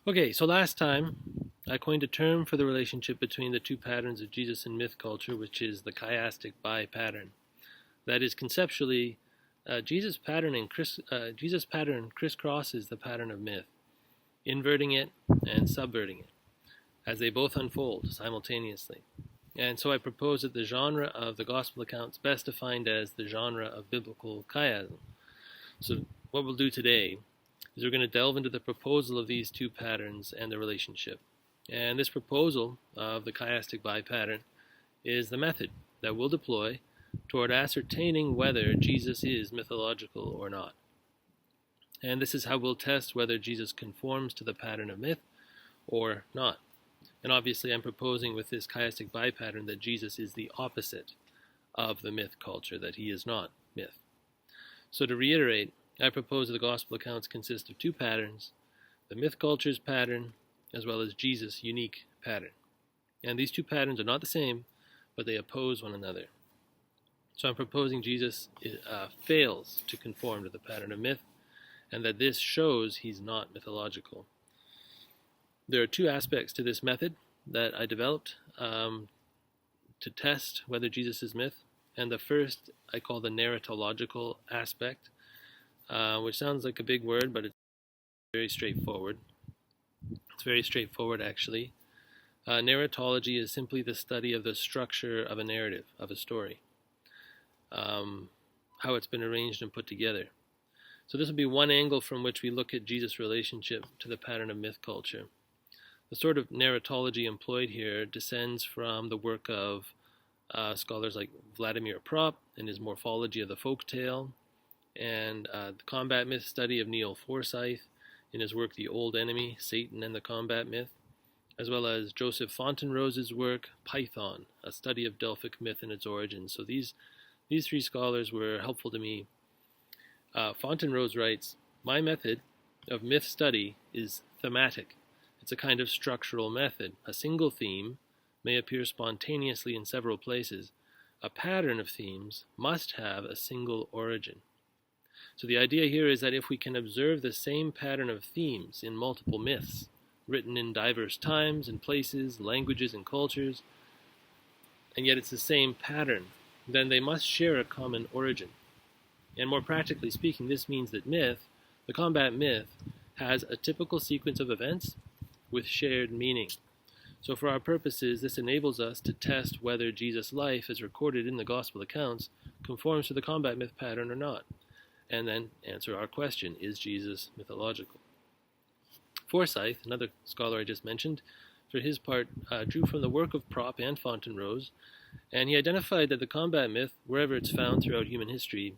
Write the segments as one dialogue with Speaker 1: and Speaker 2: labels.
Speaker 1: Okay, so last time I coined a term for the relationship between the two patterns of Jesus in myth culture, which is the chiastic bi pattern. That is, conceptually, Jesus' pattern crisscrosses the pattern of myth, inverting it and subverting it, as they both unfold simultaneously. And so I propose that the genre of the gospel accounts best defined as the genre of biblical chiasm. So what we'll do today is we're going to delve into the proposal of these two patterns and the relationship. And this proposal of the chiastic bi pattern is the method that we'll deploy toward ascertaining whether Jesus is mythological or not. And this is how we'll test whether Jesus conforms to the pattern of myth or not. And obviously I'm proposing with this chiastic bi pattern that Jesus is the opposite of the myth culture, that he is not myth. So to reiterate, I propose that the gospel accounts consist of two patterns, the myth culture's pattern as well as Jesus' unique pattern. And these two patterns are not the same, but they oppose one another. So I'm proposing Jesus fails to conform to the pattern of myth, and that this shows he's not mythological. There are two aspects to this method that I developed to test whether Jesus is myth, and the first I call the narratological aspect, which sounds like a big word, but it's very straightforward. It's very straightforward, actually. Narratology is simply the study of the structure of a narrative, of a story, how it's been arranged and put together. So this will be one angle from which we look at Jesus' relationship to the pattern of myth culture. The sort of narratology employed here descends from the work of scholars like Vladimir Propp and his morphology of the folktale, and the combat myth study of Neil Forsyth in his work The Old Enemy, Satan and the Combat Myth, as well as Joseph Fontenrose's work Python, a study of Delphic myth and its origins. So these three scholars were helpful to me. Fontenrose writes, "My method of myth study is thematic. It's a kind of structural method. A single theme may appear spontaneously in several places. A pattern of themes must have a single origin." So the idea here is that if we can observe the same pattern of themes in multiple myths, written in diverse times and places, languages and cultures, and yet it's the same pattern, then they must share a common origin. And more practically speaking, this means that myth, the combat myth, has a typical sequence of events with shared meaning. So for our purposes, this enables us to test whether Jesus' life, as recorded in the gospel accounts, conforms to the combat myth pattern or not, and then answer our question, is Jesus mythological? Forsyth, another scholar I just mentioned, for his part, drew from the work of Propp and Fontenrose, and he identified that the combat myth, wherever it's found throughout human history,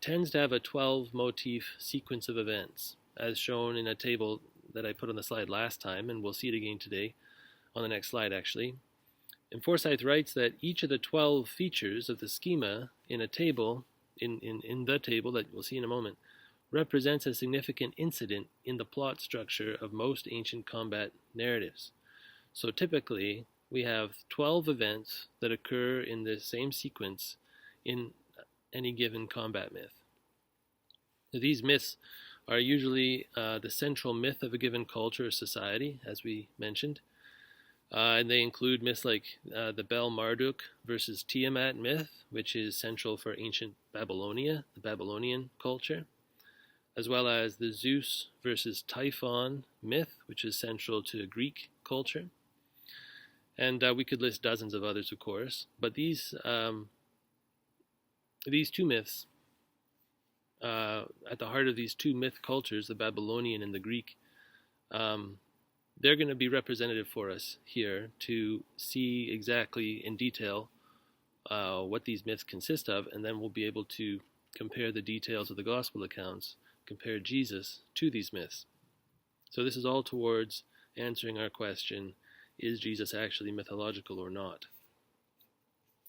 Speaker 1: tends to have a 12-motif sequence of events, as shown in a table that I put on the slide last time, and we'll see it again today on the next slide, actually. And Forsyth writes that each of the 12 features of the schema in a table, in the table that we'll see in a moment, represents a significant incident in the plot structure of most ancient combat narratives. So typically, we have 12 events that occur in the same sequence in any given combat myth. Now, these myths are usually the central myth of a given culture or society, as we mentioned. And they include myths like the Bel Marduk versus Tiamat myth, which is central for ancient Babylonia, the Babylonian culture, as well as the Zeus versus Typhon myth, which is central to Greek culture. And we could list dozens of others, of course, but these two myths, at the heart of these two myth cultures, the Babylonian and the Greek, they're going to be representative for us here to see exactly in detail what these myths consist of, and then we'll be able to compare the details of the gospel accounts, compare Jesus to these myths. So this is all towards answering our question, is Jesus actually mythological or not?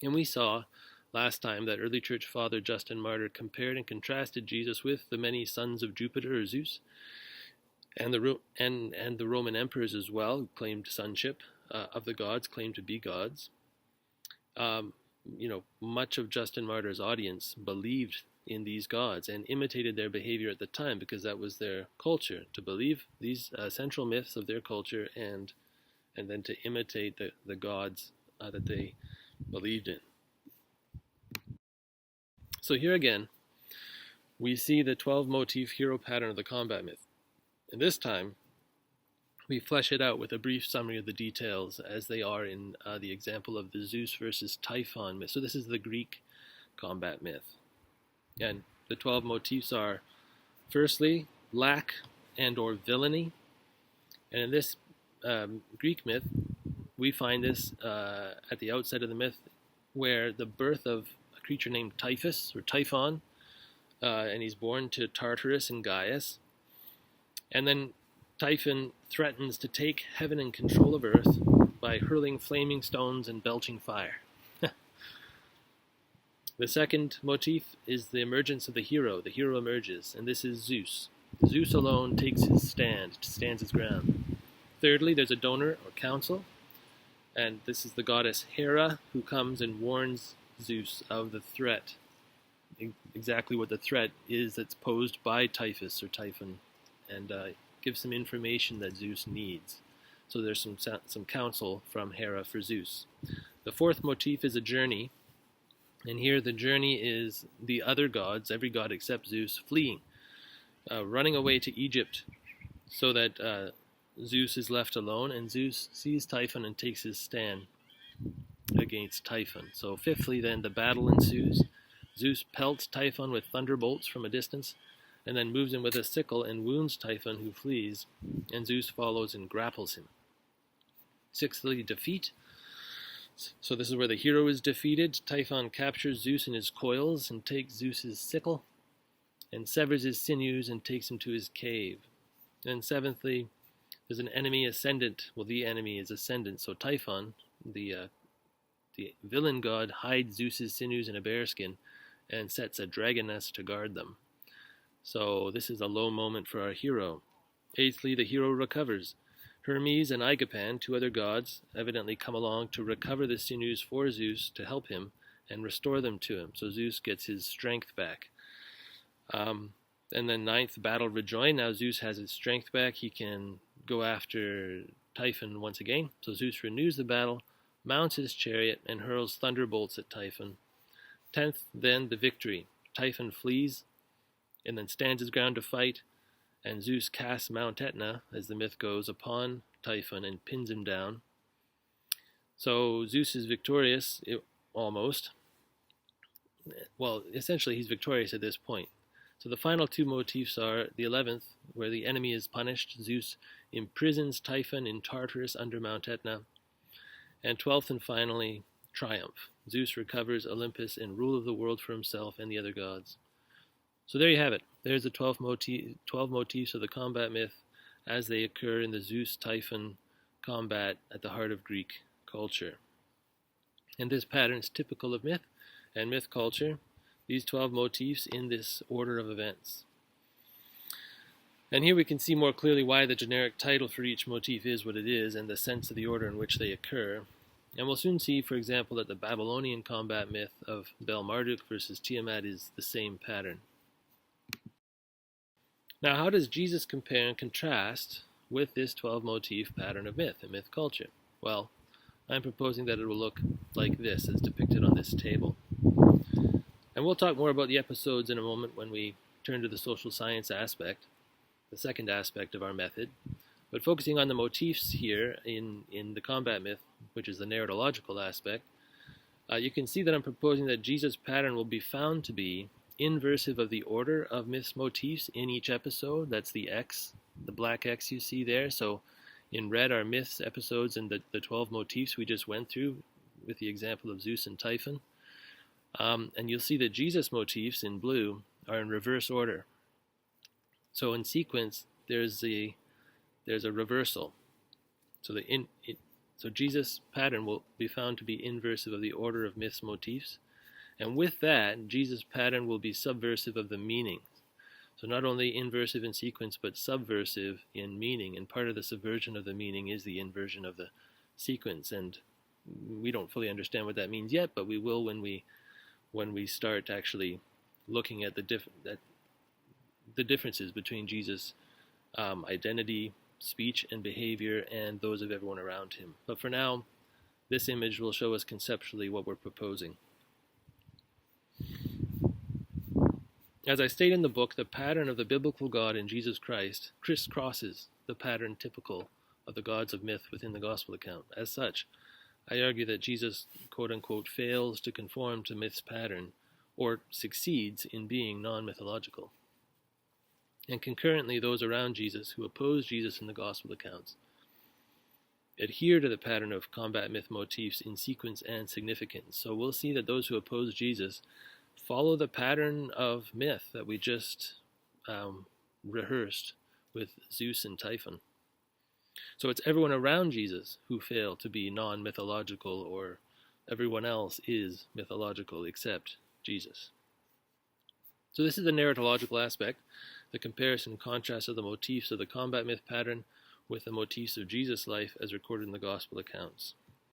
Speaker 1: And we saw last time that early church father Justin Martyr compared and contrasted Jesus with the many sons of Jupiter or Zeus, and the Roman emperors as well, who claimed sonship of the gods, claimed to be gods. Much of Justin Martyr's audience believed in these gods and imitated their behavior at the time, because that was their culture, to believe these central myths of their culture and then to imitate the gods that they believed in. So here again, we see the 12-motif hero pattern of the combat myth. And this time, we flesh it out with a brief summary of the details as they are in the example of the Zeus versus Typhon myth. So this is the Greek combat myth. And the 12 motifs are, firstly, lack and or villainy. And in this Greek myth, we find this at the outset of the myth, where the birth of a creature named Typhus, or Typhon, and he's born to Tartarus and Gaius. And then Typhon threatens to take heaven and control of earth by hurling flaming stones and belching fire. The second motif is the emergence of the hero. The hero emerges, and this is Zeus. Zeus alone takes his stands his ground. Thirdly, there's a donor or council, and this is the goddess Hera, who comes and warns Zeus of the threat, exactly what the threat is that's posed by Typhus or Typhon, and gives some information that Zeus needs. So there's some counsel from Hera for Zeus. The fourth motif is a journey, and here the journey is the other gods, every god except Zeus, fleeing, running away to Egypt, so that Zeus is left alone, and Zeus sees Typhon and takes his stand against Typhon. So fifthly then, the battle ensues. Zeus pelts Typhon with thunderbolts from a distance, and then moves him with a sickle and wounds Typhon, who flees, and Zeus follows and grapples him. Sixthly, defeat. So this is where the hero is defeated. Typhon captures Zeus in his coils and takes Zeus's sickle, and severs his sinews and takes him to his cave. And seventhly, there's an enemy ascendant. Well, the enemy is ascendant. So Typhon, the villain god, hides Zeus's sinews in a bearskin and sets a dragon nest to guard them. So this is a low moment for our hero. Eighthly, the hero recovers. Hermes and Agapan, two other gods, evidently come along to recover the sinews for Zeus to help him and restore them to him. So Zeus gets his strength back. And then ninth, battle rejoined. Now Zeus has his strength back. He can go after Typhon once again. So Zeus renews the battle, mounts his chariot, and hurls thunderbolts at Typhon. 10th, then the victory. Typhon flees and then stands his ground to fight, and Zeus casts Mount Etna, as the myth goes, upon Typhon and pins him down. So Zeus is victorious, almost. Well, essentially he's victorious at this point. So the final two motifs are the 11th, where the enemy is punished. Zeus imprisons Typhon in Tartarus under Mount Etna. And 12th and finally, triumph. Zeus recovers Olympus and rule of the world for himself and the other gods. So there you have it. There's the 12 motifs of the combat myth as they occur in the Zeus-Typhon combat at the heart of Greek culture. And this pattern is typical of myth and myth culture, these 12 motifs in this order of events. And here we can see more clearly why the generic title for each motif is what it is and the sense of the order in which they occur. And we'll soon see, for example, that the Babylonian combat myth of Bel-Marduk versus Tiamat is the same pattern. Now, how does Jesus compare and contrast with this 12-motif pattern of myth and myth culture? Well, I'm proposing that it will look like this, as depicted on this table. And we'll talk more about the episodes in a moment when we turn to the social science aspect, the second aspect of our method. But focusing on the motifs here in the combat myth, which is the narratological aspect, you can see that I'm proposing that Jesus' pattern will be found to be inversive of the order of myths motifs in each episode. That's the X, the black X you see there. So in red are myths episodes and the 12 motifs we just went through with the example of Zeus and Typhon. And you'll see that Jesus motifs in blue are in reverse order. So in sequence, there's a reversal. So Jesus' pattern will be found to be inversive of the order of myths motifs. And with that, Jesus' pattern will be subversive of the meaning. So not only inversive in sequence, but subversive in meaning. And part of the subversion of the meaning is the inversion of the sequence. And we don't fully understand what that means yet, but we will when we start actually looking at the differences between Jesus' identity, speech, and behavior, and those of everyone around him. But for now, this image will show us conceptually what we're proposing. As I state in the book, the pattern of the biblical God in Jesus Christ crisscrosses the pattern typical of the gods of myth within the gospel account. As such, I argue that Jesus, quote-unquote, fails to conform to myth's pattern, or succeeds in being non-mythological. And concurrently, those around Jesus who oppose Jesus in the gospel accounts adhere to the pattern of combat myth motifs in sequence and significance. So we'll see that those who oppose Jesus follow the pattern of myth that we just rehearsed with Zeus and Typhon. So it's everyone around Jesus who fail to be non-mythological, or everyone else is mythological except Jesus. So this is the narratological aspect, the comparison and contrast of the motifs of the combat myth pattern with the motifs of Jesus' life as recorded in the gospel accounts.